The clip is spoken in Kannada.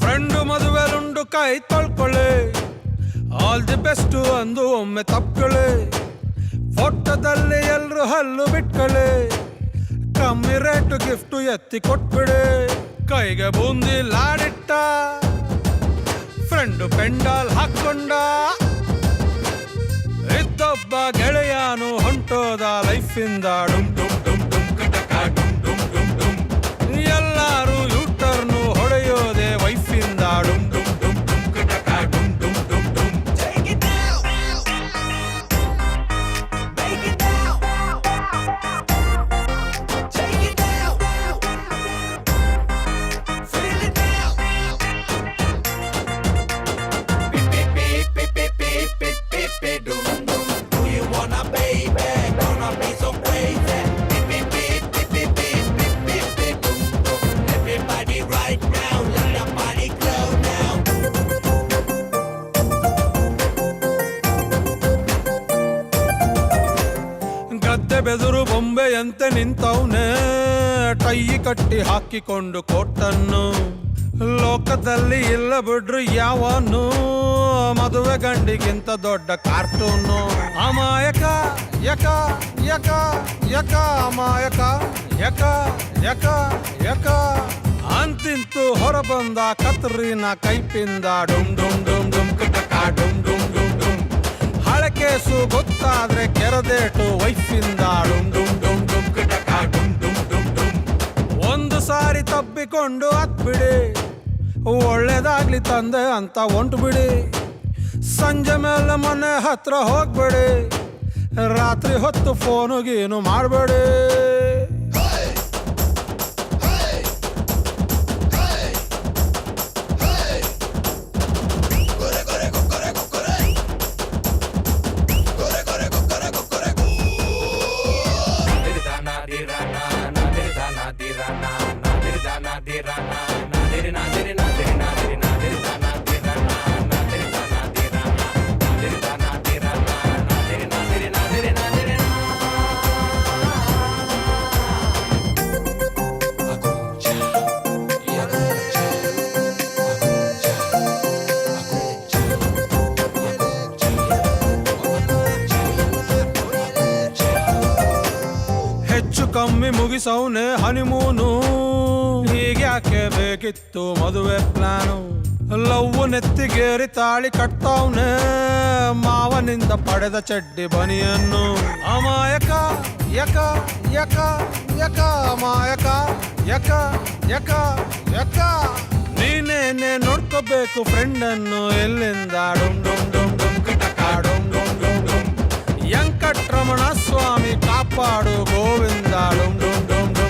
ಫ್ರೆಂಡು ಮದುವೆಲುಂಡು ಕೈ ತೊಳ್ಕೊಳ್ಳಿ, ಆಲ್ ದಿ ಬೆಸ್ಟ್ ಅಂದು ಒಮ್ಮೆ ತಪ್ಕೊಳ್ಳಿ. ಫೋಟೋದಲ್ಲಿ ಎಲ್ರು ಹಲ್ಲು ಬಿಟ್ಕೊಳ್ಳಿ, ಕಮ್ಮಿ ರೇಟು ಗಿಫ್ಟು ಎತ್ತಿ ಕೊಟ್ಬಿಡಿ. ಕೈಗೆ ಬೂಂದಿ ಲಾಡಿಟ್ಟ ಫ್ರೆಂಡು ಪೆಂಡಾಲ್ ಹಾಕೊಂಡ, ಇದ್ದೊಬ್ಬ ಗೆಳೆಯಾನು ಹೊಂಟೋದ ಲೈಫಿಂದ ಡುಮ್ ಡುಮ್ ಡುಮ್ ಡುಮ್ ಕಟಕ ಡುಮ್ ಡುಮ್ ಡುಮ್ ಡುಮ್. ಎಲ್ಲಾರು ಯೂಟರ್ನು ಹೊಡೆಯೋದೆ ವೈಫಿಂದ ಡುಮ್ ಡುಮ್ ಡುಮ್ ಡುಮ್ ಕಟಕ ಡುಮ್ ಡುಮ್ ಡುಮ್ ಡುಮ್. ಗದ್ದೆ ಬೆದರು ಬೊಂಬೆಯಂತೆ ನಿಂತವನೇ, ಟೈ ಕಟ್ಟಿ ಹಾಕಿಕೊಂಡು ಕೋಟನ್ನು. ಲೋಕದಲ್ಲಿ ಇಲ್ಲ ಬಿಡ್ರು ಯಾವನು, ಮದುವೆ ಗಂಡಿಗಿಂತ ದೊಡ್ಡ ಕಾರ್ಟೂನು. ಅಮಾಯಕ ಯಕ ಯಕ ಯಕ ಅಮಾಯಕ ಯಕ ಯಕ ಯಕ ಅಂತಿಂತು ಹೊರಬಂದ ಕತ್ರಿನ ಕೈಪಿಂದ ಡುಮ್ ಡುಮ್ ಡುಮ್ ಡುಮ್ ಕಟಕ ಡುಮ್ ಡುಮ್ ಡುಮ್ ಡುಮ್. ಹಳಕೇಸು ಗೊತ್ತಾದ್ರೆ ಕೆರದೇಟು ವೈಫಿಂದ ಡುಮ್ ಡುಮ್ ಡುಮ್ ಡುಮ್ ಕಟಕ ಡುಮ್ ಡುಮ್ ಡುಮ್ ಡುಮ್. ಒಂದು ಸಾರಿ ತಬ್ಬಿಕೊಂಡು ಹತ್ಬಿಡಿ, ಒಳ್ಳೇದಾಗ್ಲಿ ತಂದೆ ಅಂತ ಹೊಂಟು ಬಿಡಿ. ಸಂಜೆ ಮೇಲೆ ಮನೆ ಹತ್ರ ಹೋಗ್ಬೇಡಿ, ರಾತ್ರಿ ಹೊತ್ತು ಫೋನುಗೇನು ಮಾಡಬೇಡಿ. ಹೆಚ್ಚು ಕಮ್ಮಿ ಮುಗಿಸೌನೆ ಹನಿಮೂನು, ಹೀಗ್ಯಾಕೆ ಬೇಕಿತ್ತು ಮದುವೆ ಪ್ಲಾನು. ಲವ್ವು ನೆತ್ತಿಗೇರಿ ತಾಳಿ ಕಟ್ತಾವ್ನೆ, ಮಾವನಿಂದ ಪಡೆದ ಚಡ್ಡಿ ಬನಿಯನ್ನು. ಅಮಾಯಕ ಯಕ ಯಕ ಯಕ ಅಮಾಯಕ ಯಕ ಯಕ ಯಕ. ನೀನೇನೆ ನೋಡ್ಕೋಬೇಕು ಫ್ರೆಂಡನ್ನು ಎಲ್ಲಿಂದ ಡುಮ್ ಡುಮ್ ಡುಮ್ ಡುಮ್ ಕಟಕ ಡುಮ್ ಡುಮ್ ಡುಮ್ ಡುಮ್. ವೆಂಕಟರಮಣ ಸ್ವಾಮಿ ಕಾಪಾಡು ಗೋವಿಂದ ಡುಮ್ ಡುಮ್ ಡುಮ್ ಡುಮ್.